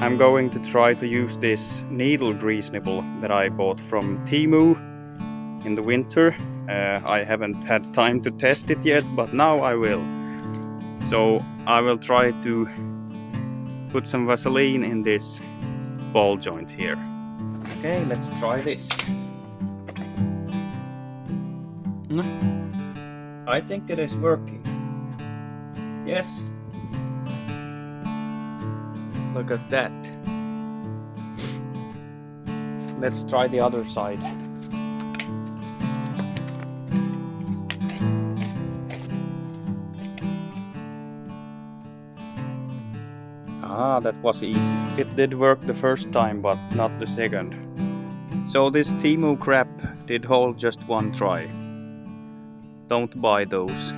I'm going to try to use this needle grease nipple that I bought from TEMU in the winter. I haven't had time to test it yet, but now I will. So I will try to put some Vaseline in this ball joint here. Okay, let's try this. I think it is working. Yes. Look at that. Let's try the other side. Ah, that was easy. It did work the first time, but not the second. So this TEMU crap did hold just one try. Don't buy those.